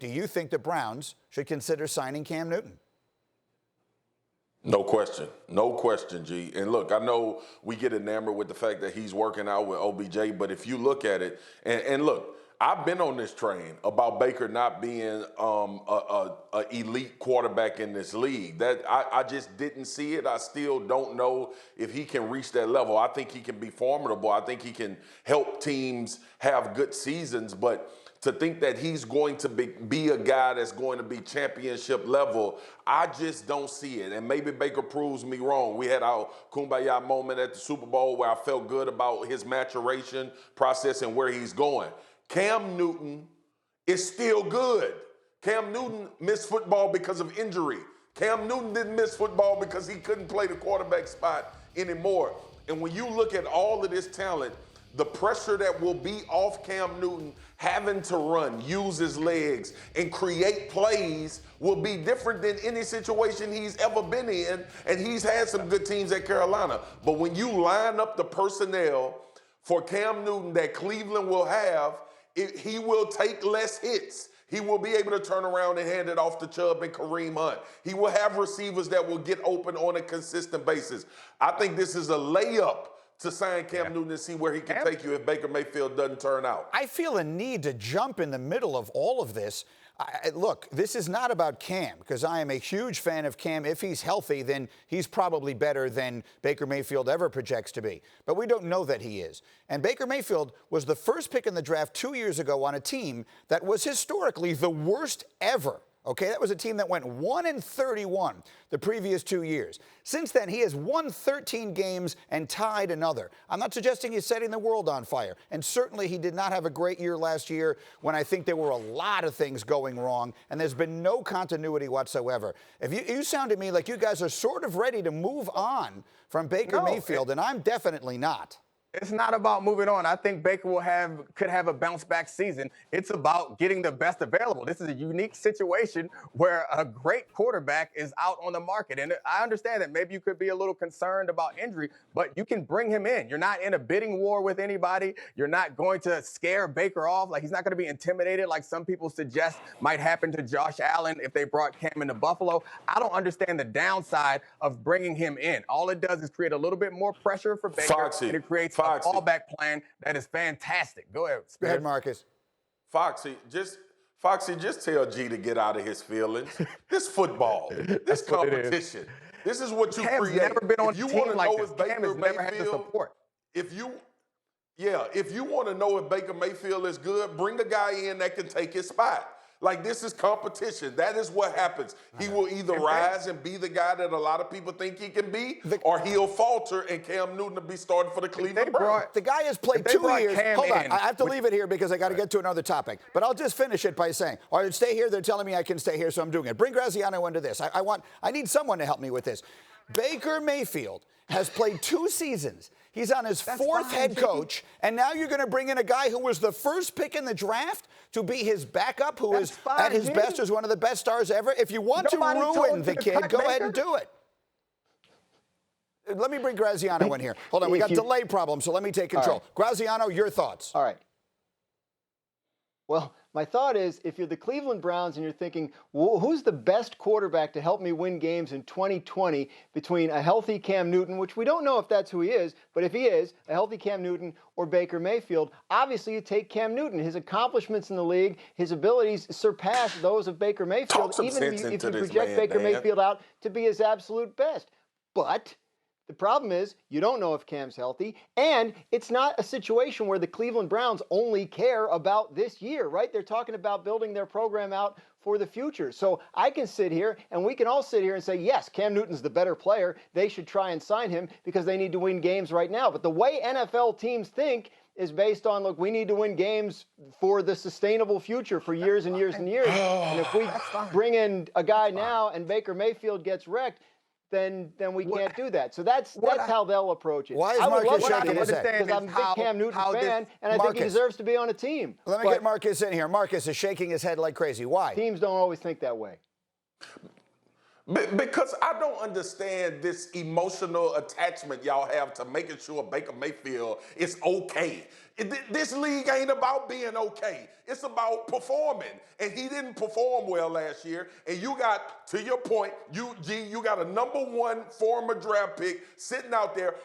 Do you think the Browns should consider signing Cam Newton? No question. No question, G. And look, I know we get enamored with the fact that he's working out with OBJ, but if you look at it, and look, I've been on this train about Baker not being a elite quarterback in this league. That I just didn't see it. I still don't know if he can reach that level. I think he can be formidable. I think he can help teams have good seasons, but to think that he's going to be a guy that's going to be championship level, I just don't see it. And maybe Baker proves me wrong. We had our kumbaya moment at the Super Bowl where I felt good about his maturation process and where he's going. Cam Newton is still good. Cam Newton missed football because of injury. Cam Newton didn't miss football because he couldn't play the quarterback spot anymore. And when you look at all of this talent, the pressure that will be off Cam Newton having to run, use his legs, and create plays will be different than any situation he's ever been in. And he's had some good teams at Carolina. But when you line up the personnel for Cam Newton that Cleveland will have, he will take less hits. He will be able to turn around and hand it off to Chubb and Kareem Hunt. He will have receivers that will get open on a consistent basis. I think this is a layup to sign Cam Newton and see where he can take you if Baker Mayfield doesn't turn out. I feel a need to jump in the middle of all of this. Look, this is not about Cam, because I am a huge fan of Cam. If he's healthy, then he's probably better than Baker Mayfield ever projects to be. But we don't know that he is. And Baker Mayfield was the first pick in the draft 2 years ago on a team that was historically the worst ever. Okay, that was a team that went 1-31 the previous 2 years. Since then, he has won 13 games and tied another. I'm not suggesting he's setting the world on fire. And certainly he did not have a great year last year when I think there were a lot of things going wrong, and there's been no continuity whatsoever. If you sound to me like you guys are sort of ready to move on from Baker Mayfield, and I'm definitely not. It's not about moving on. I think Baker could have a bounce-back season. It's about getting the best available. This is a unique situation where a great quarterback is out on the market. And I understand that maybe you could be a little concerned about injury, but you can bring him in. You're not in a bidding war with anybody. You're not going to scare Baker off. Like, he's not going to be intimidated like some people suggest might happen to Josh Allen if they brought Cam into Buffalo. I don't understand the downside of bringing him in. All it does is create a little bit more pressure for Baker, and it creates a fallback plan that is fantastic. Go ahead. Go ahead, Marcus. Foxy, just tell G to get out of his feelings. This football, this competition, this is what you Cam's create. Never been on if you want to know like if Baker Cam has never had the Mayfield, support. if you want to know if Baker Mayfield is good, bring a guy in that can take his spot. Like, this is competition. That is what happens. He will either rise and be the guy that a lot of people think he can be, or he'll falter and Cam Newton will be starting for the Cleveland Browns. The guy has played 2 years. Hold on. I have to leave it here because I got to get to another topic. But I'll just finish it by saying, all right, stay here. They're telling me I can stay here, so I'm doing it. Bring Graziano into this. I need someone to help me with this. Baker Mayfield has played 2 seasons. He's on his 4th head coach, and now you're going to bring in a guy who was the first pick in the draft to be his backup, who is at his best, is one of the best stars ever. If you want to ruin the kid, go ahead and do it. Let me bring Graziano in here. Hold on, we got delay problems, so let me take control. Graziano, your thoughts. All right. Well, my thought is, if you're the Cleveland Browns and you're thinking, well, who's the best quarterback to help me win games in 2020 between a healthy Cam Newton, which we don't know if that's who he is, but if he is, a healthy Cam Newton or Baker Mayfield, obviously you take Cam Newton. His accomplishments in the league, his abilities surpass those of Baker Mayfield, even if you project Baker Mayfield out to be his absolute best. But the problem is you don't know if Cam's healthy, and it's not a situation where the Cleveland Browns only care about this year, right? They're talking about building their program out for the future. So I can sit here, and we can all sit here and say, yes, Cam Newton's the better player. They should try and sign him because they need to win games right now. But the way NFL teams think is based on, look, we need to win games for the sustainable future for years and years and years. And if we bring in a guy now and Baker Mayfield gets wrecked, then we can't do that. So that's how they'll approach it. Why is Marcus shaking his head? Because I'm a big Cam Newton fan, and I think he deserves to be on a team. Let me get Marcus in here. Marcus is shaking his head like crazy. Why? Teams don't always think that way. Because I don't understand this emotional attachment y'all have to making sure Baker Mayfield is okay. This league ain't about being okay. It's about performing. And he didn't perform well last year. And you got, to your point, you got a #1 former draft pick sitting out there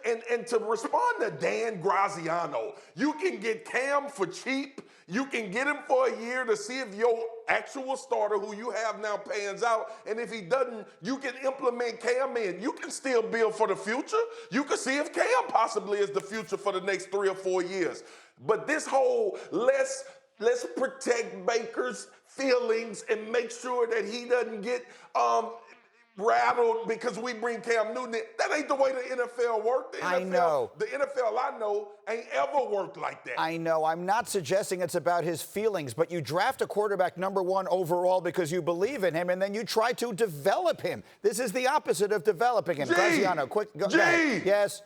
and to respond to Dan Graziano, you can get Cam for cheap. You can get him for a year to see if your actual starter who you have now pans out. And if he doesn't, you can implement Cam in. You can still build for the future. You can see if Cam possibly is the future for the next 3 or 4 years. But this whole let's protect Baker's feelings and make sure that he doesn't get rattled because we bring Cam Newton in. That ain't the way the NFL works. I know. The NFL I know ain't ever worked like that. I know. I'm not suggesting it's about his feelings, but you draft a quarterback #1 overall because you believe in him, and then you try to develop him. This is the opposite of developing him. Graziano, quick. Go ahead. Yes.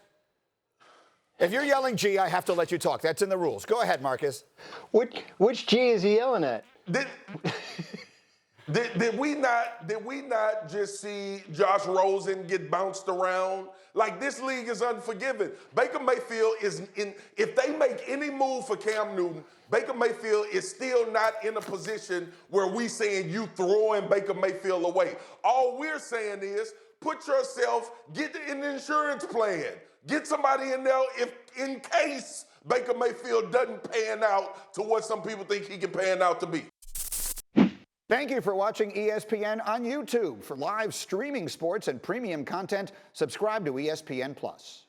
If you're yelling G, I have to let you talk. That's in the rules. Go ahead, Marcus. Which G is he yelling at? Did we not just see Josh Rosen get bounced around? Like, this league is unforgiving. Baker Mayfield if they make any move for Cam Newton, Baker Mayfield is still not in a position where we saying you throwing Baker Mayfield away. All we're saying is get an insurance plan. Get somebody in there in case Baker Mayfield doesn't pan out to what some people think he can pan out to be. Thank you for watching ESPN on YouTube. For live streaming sports and premium content, subscribe to ESPN+.